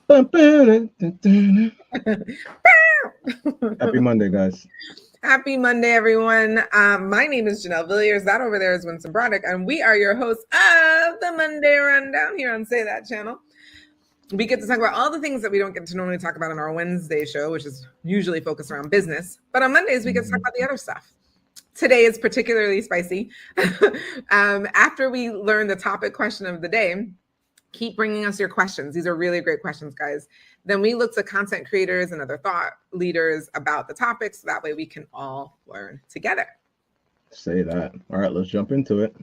Happy Monday, guys. Happy Monday, everyone. My name is Janelle Villiers. That over there is Winston, and we are your hosts of the Monday Rundown here on Say That channel. We get to talk about all the things that we don't get to normally talk about on our Wednesday show, which is usually focused around business. But on Mondays, we get to talk about the other stuff. Today is particularly spicy. After we learn the topic question of the day, keep bringing us your questions. These are really great questions, guys. Then we look to content creators and other thought leaders about the topics. So that way we can all learn together. Say that. All right, let's jump into it.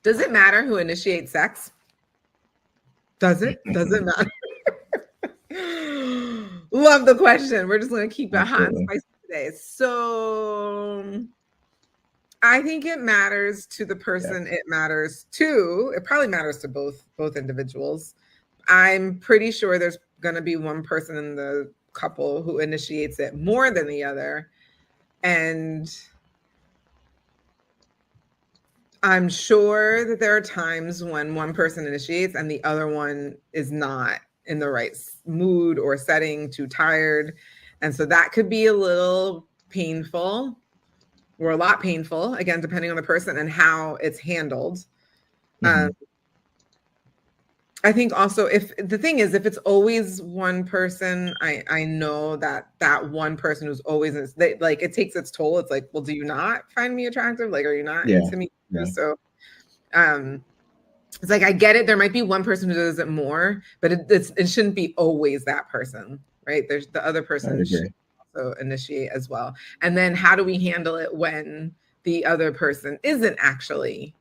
Does it matter who initiates sex? Does it? Does it matter? Love the question. We're just going to keep it hot and spicy today. So I think it matters to the person it matters to. It probably matters to both individuals. I'm pretty sure there's going to be one person in the couple who initiates it more than the other. And I'm sure that there are times when one person initiates and the other one is not in the right mood or setting, too tired. And so that could be a little painful or a lot painful, again, depending on the person and how it's handled. I think also if it's always one person, I know that one person who's always like it takes its toll. It's like, well, do you not find me attractive? Like, are you not into me? Yeah. So it's like I get it. There might be one person who does it more, but it shouldn't be always that person, right? There's the other person should also initiate as well. And then how do we handle it when the other person isn't actually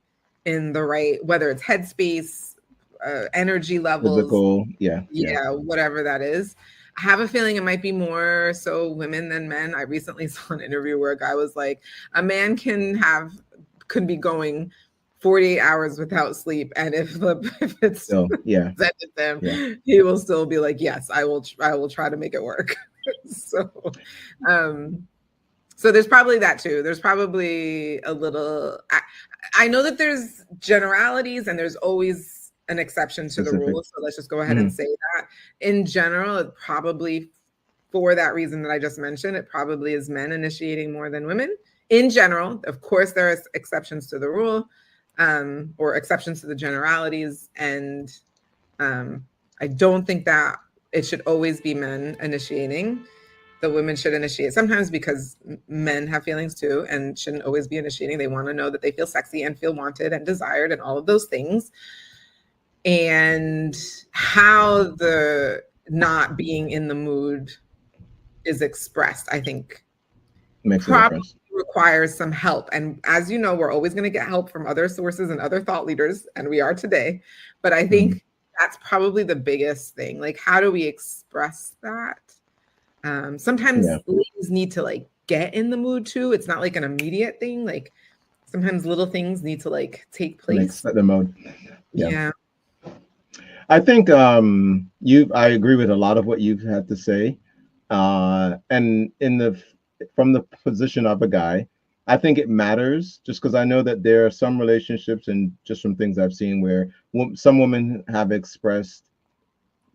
in the right, whether it's headspace, energy levels, physical, whatever that is. I have a feeling it might be more so women than men. I recently saw an interview where a guy was like, a man could be going 48 hours without sleep, and if it's presented them, he will still be like, yes, I will try to make it work. So there's probably that too. There's probably a little, I know that there's generalities and there's always an exception to the rule. So let's just go ahead and say that. In general, it probably, for that reason that I just mentioned, it probably is men initiating more than women. In general, of course, there are exceptions to the rule or exceptions to the generalities. And I don't think that it should always be men initiating. The women should initiate sometimes because men have feelings too and shouldn't always be initiating. They want to know that they feel sexy and feel wanted and desired and all of those things. And how the not being in the mood is expressed, I think, probably requires some help. And as you know, we're always going to get help from other sources and other thought leaders, and we are today. But I think that's probably the biggest thing. Like, how do we express that? Sometimes ladies need to like get in the mood too. It's not like an immediate thing. Like sometimes little things need to like take place. Set the mode. Yeah. I think I agree with a lot of what you've had to say. And from the position of a guy, I think it matters just because I know that there are some relationships and just from things I've seen where some women have expressed,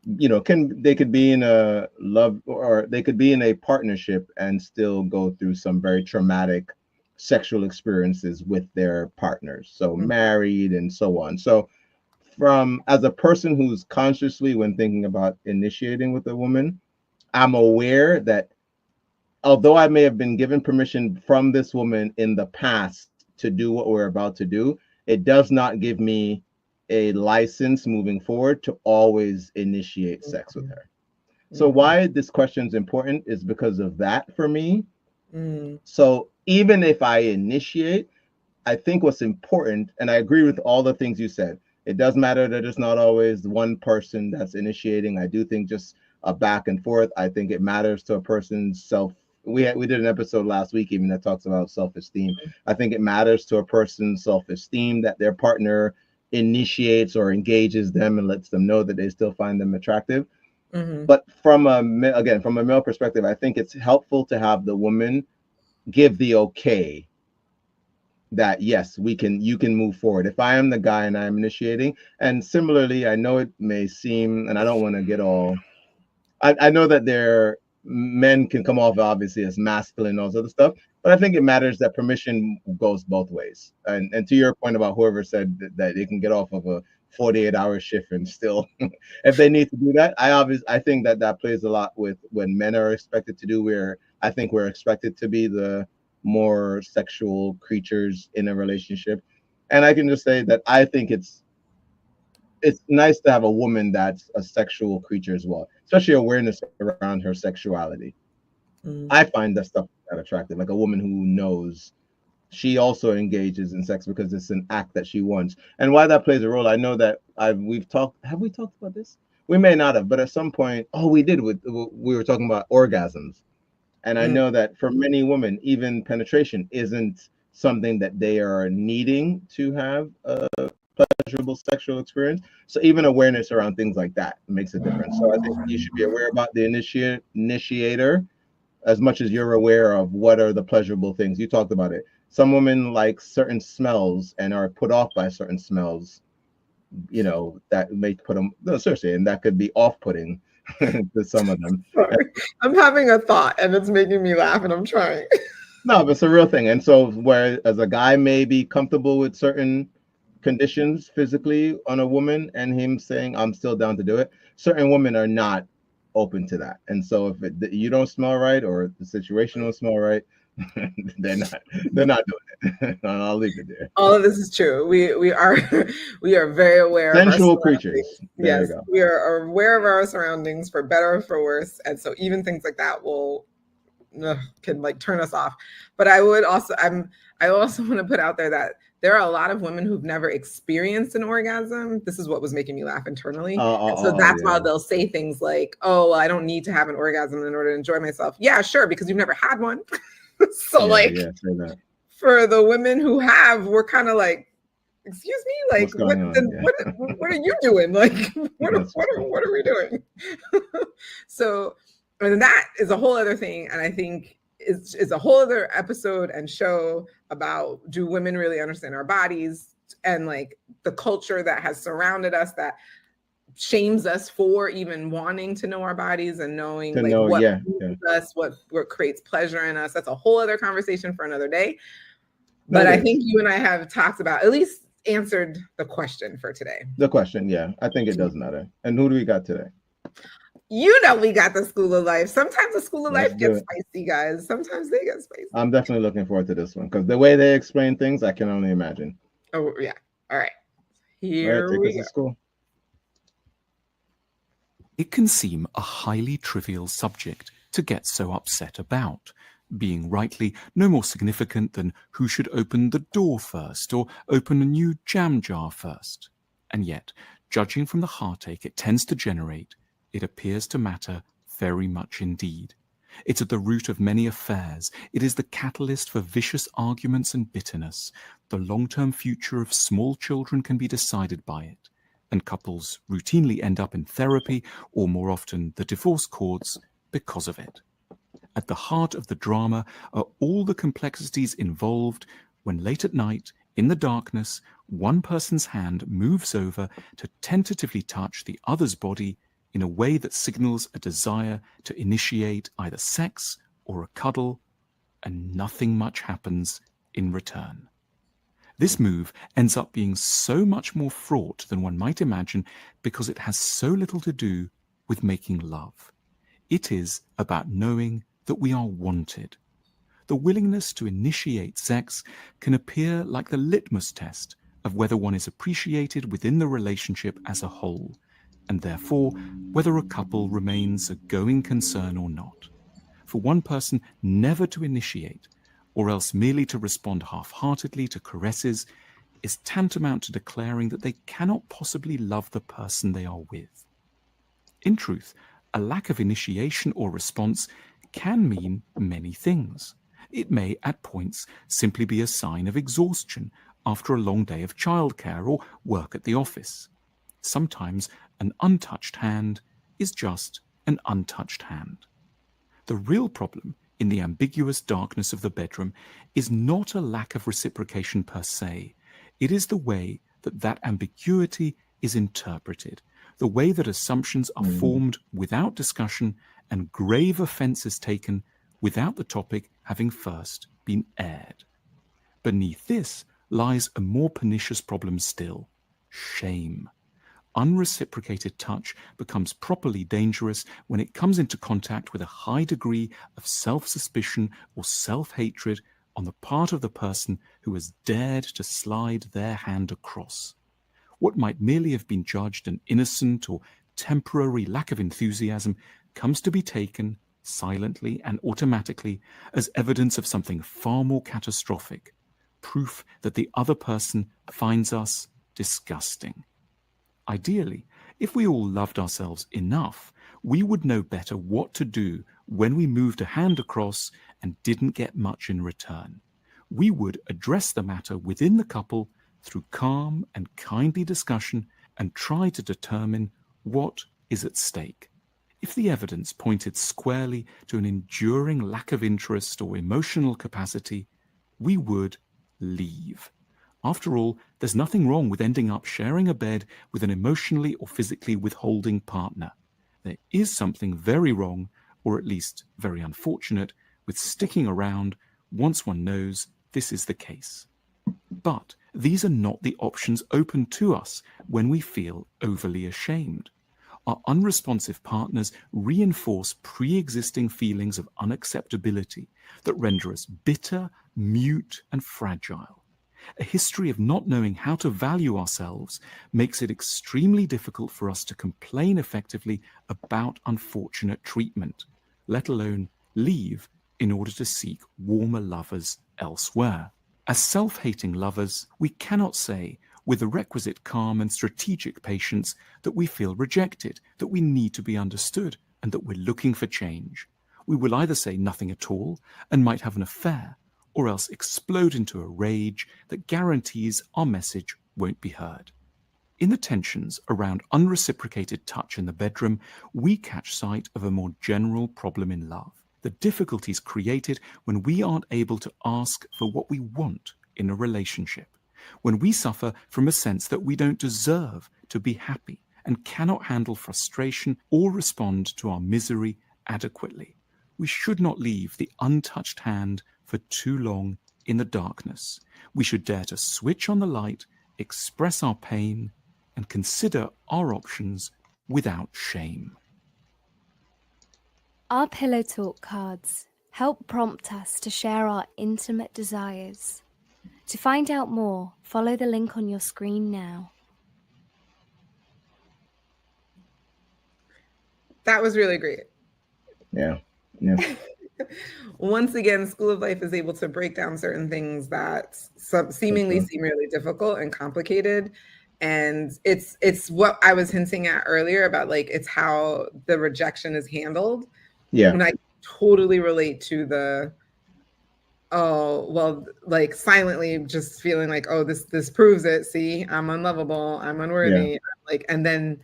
they could be in a love or they could be in a partnership and still go through some very traumatic sexual experiences with their partners. So married and so on. So as a person who's consciously, when thinking about initiating with a woman, I'm aware that although I may have been given permission from this woman in the past to do what we're about to do, it does not give me a license moving forward to always initiate sex with her. So why this question is important is because of that for me. So even if I initiate, I think what's important, and I agree with all the things you said, it does matter that it's not always one person that's initiating. I do think just a back and forth. I think it matters to a person's self. We did an episode last week even that talks about self-esteem. I think it matters to a person's self-esteem that their partner initiates or engages them and lets them know that they still find them attractive. But from a male perspective, I think it's helpful to have the woman give the okay that yes, you can move forward. If I am the guy and I'm initiating, and similarly, I know it may seem, and I don't want to get all I know that men can come off obviously as masculine and all this other stuff, but I think it matters that permission goes both ways. And to your point about whoever said that they can get off of a 48-hour shift and still, if they need to do that, I think that plays a lot with when men are expected to do. Where I think we're expected to be the more sexual creatures in a relationship, and I can just say that I think it's nice to have a woman that's a sexual creature as well, especially awareness around her sexuality. I find that stuff that attractive, like a woman who knows she also engages in sex because it's an act that she wants. And why that plays a role, I know that we've talked. Have we talked about this? We may not have, but at some point, oh, we did. We were talking about orgasms, and I know that for many women, even penetration isn't something that they are needing to have a pleasurable sexual experience. So even awareness around things like that makes a difference. So I think you should be aware about the initiator as much as you're aware of what are the pleasurable things. You talked about it. Some women like certain smells and are put off by certain smells, that may put them, no, seriously, and that could be off-putting to some of them. I'm having a thought and it's making me laugh and I'm trying. No, but it's a real thing. And so whereas a guy may be comfortable with certain conditions physically on a woman and him saying, I'm still down to do it, certain women are not open to that. And so if you don't smell right or the situation don't smell right, they're not doing it. I'll leave it there. All of this is true. We are very aware sensual of our creatures. Yes, we are aware of our surroundings for better or for worse, and so even things like that can like turn us off. But I also want to put out there that there are a lot of women who've never experienced an orgasm. This is what was making me laugh internally. So that's why they'll say things like, "Oh, well, I don't need to have an orgasm in order to enjoy myself." Yeah, sure, because you've never had one. So for the women who have, we're kind of like, excuse me, like what are you doing? Like what are we doing? So, and that is a whole other thing, and I think it's a whole other episode and show about, do women really understand our bodies, and like the culture that has surrounded us that shames us for even wanting to know our bodies and knowing what us, what creates pleasure in us. That's a whole other conversation for another day. But I think you and I have talked about, at least answered the question for today. The question, yeah. I think it does matter. And who do we got today? We got the School of Life. Sometimes the School of Life gets spicy, guys. Sometimes they get spicy. I'm definitely looking forward to this one because the way they explain things, I can only imagine. Oh, yeah. All right. Here we go. School. It can seem a highly trivial subject to get so upset about, being rightly no more significant than who should open the door first or open a new jam jar first. And yet, judging from the heartache it tends to generate, it appears to matter very much indeed. It's at the root of many affairs. It is the catalyst for vicious arguments and bitterness. The long-term future of small children can be decided by it, and couples routinely end up in therapy, or more often the divorce courts, because of it. At the heart of the drama are all the complexities involved when late at night, in the darkness, one person's hand moves over to tentatively touch the other's body in a way that signals a desire to initiate either sex or a cuddle, and nothing much happens in return. This move ends up being so much more fraught than one might imagine because it has so little to do with making love. It is about knowing that we are wanted. The willingness to initiate sex can appear like the litmus test of whether one is appreciated within the relationship as a whole, and therefore whether a couple remains a going concern or not. For one person never to initiate, or else merely to respond half-heartedly to caresses, is tantamount to declaring that they cannot possibly love the person they are with. In truth, a lack of initiation or response can mean many things. It may, at points, simply be a sign of exhaustion after a long day of childcare or work at the office. Sometimes an untouched hand is just an untouched hand. The real problem in the ambiguous darkness of the bedroom is not a lack of reciprocation per se. It is the way that ambiguity is interpreted, the way that assumptions are formed without discussion and grave offences taken without the topic having first been aired. Beneath this lies a more pernicious problem still: shame. Unreciprocated touch becomes properly dangerous when it comes into contact with a high degree of self-suspicion or self-hatred on the part of the person who has dared to slide their hand across. What might merely have been judged an innocent or temporary lack of enthusiasm comes to be taken silently and automatically as evidence of something far more catastrophic, proof that the other person finds us disgusting. Ideally, if we all loved ourselves enough, we would know better what to do when we moved a hand across and didn't get much in return. We would address the matter within the couple through calm and kindly discussion and try to determine what is at stake. If the evidence pointed squarely to an enduring lack of interest or emotional capacity, we would leave. After all, there's nothing wrong with ending up sharing a bed with an emotionally or physically withholding partner. There is something very wrong, or at least very unfortunate, with sticking around once one knows this is the case. But these are not the options open to us when we feel overly ashamed. Our unresponsive partners reinforce pre-existing feelings of unacceptability that render us bitter, mute, and fragile. A history of not knowing how to value ourselves makes it extremely difficult for us to complain effectively about unfortunate treatment, let alone leave in order to seek warmer lovers elsewhere. As self-hating lovers, we cannot say with the requisite calm and strategic patience that we feel rejected, that we need to be understood, and that we're looking for change. We will either say nothing at all and might have an affair, or else explode into a rage that guarantees our message won't be heard. In the tensions around unreciprocated touch in the bedroom, we catch sight of a more general problem in love: the difficulties created when we aren't able to ask for what we want in a relationship, when we suffer from a sense that we don't deserve to be happy and cannot handle frustration or respond to our misery adequately. We should not leave the untouched hand for too long in the darkness. We should dare to switch on the light, express our pain, and consider our options without shame. Our Pillow Talk cards help prompt us to share our intimate desires. To find out more, follow the link on your screen now. That was really great. Yeah. Once again, School of Life is able to break down certain things that seemingly seem really difficult and complicated. And it's what I was hinting at earlier about, like, it's how the rejection is handled. Yeah. And I totally relate to the, oh, well, like silently just feeling like, oh, this proves it. See, I'm unlovable. I'm unworthy. Yeah. Like, and then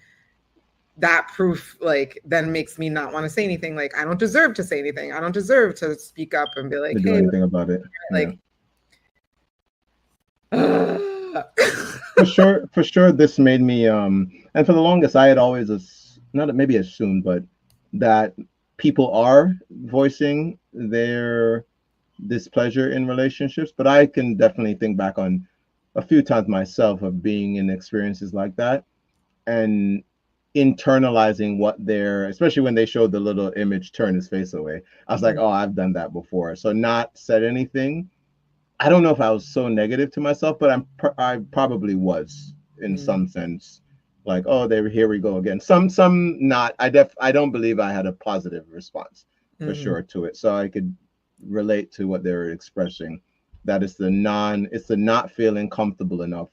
that proof, like, then makes me not want to say anything. Like, I don't deserve to say anything. I don't deserve to speak up and be like, to do anything about it. Like, for sure, this made me, and for the longest, I had always, not maybe assumed, but that people are voicing their displeasure in relationships. But I can definitely think back on a few times myself of being in experiences like that and internalizing what they're, especially when they showed the little image turn his face away. I was like, oh, I've done that before. So not said anything. I don't know if I was so negative to myself, but I probably was in some sense. Like, oh, here we go again. Some not. I don't believe I had a positive response for sure to it. So I could relate to what they were expressing. That it's the not feeling comfortable enough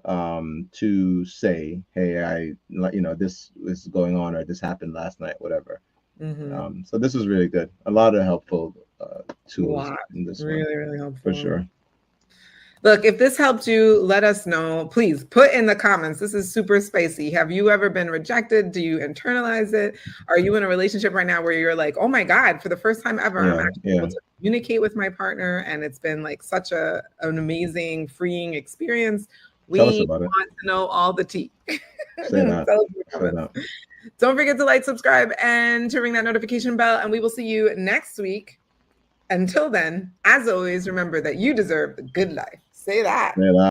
to say, hey, this is going on, or this happened last night, whatever. So this was really good. A lot of helpful tools in this really, one. really helpful. For sure. Look, if this helped you, let us know. Please put in the comments. This is super spicy. Have you ever been rejected? Do you internalize it? Are you in a relationship right now where you're like, oh my God, for the first time ever, I'm actually able to communicate with my partner, and it's been like such an amazing, freeing experience? We want to know all the tea. Say that. Say that. Don't forget to like, subscribe, and to ring that notification bell. And we will see you next week. Until then, as always, remember that you deserve the good life. Say that. Say that.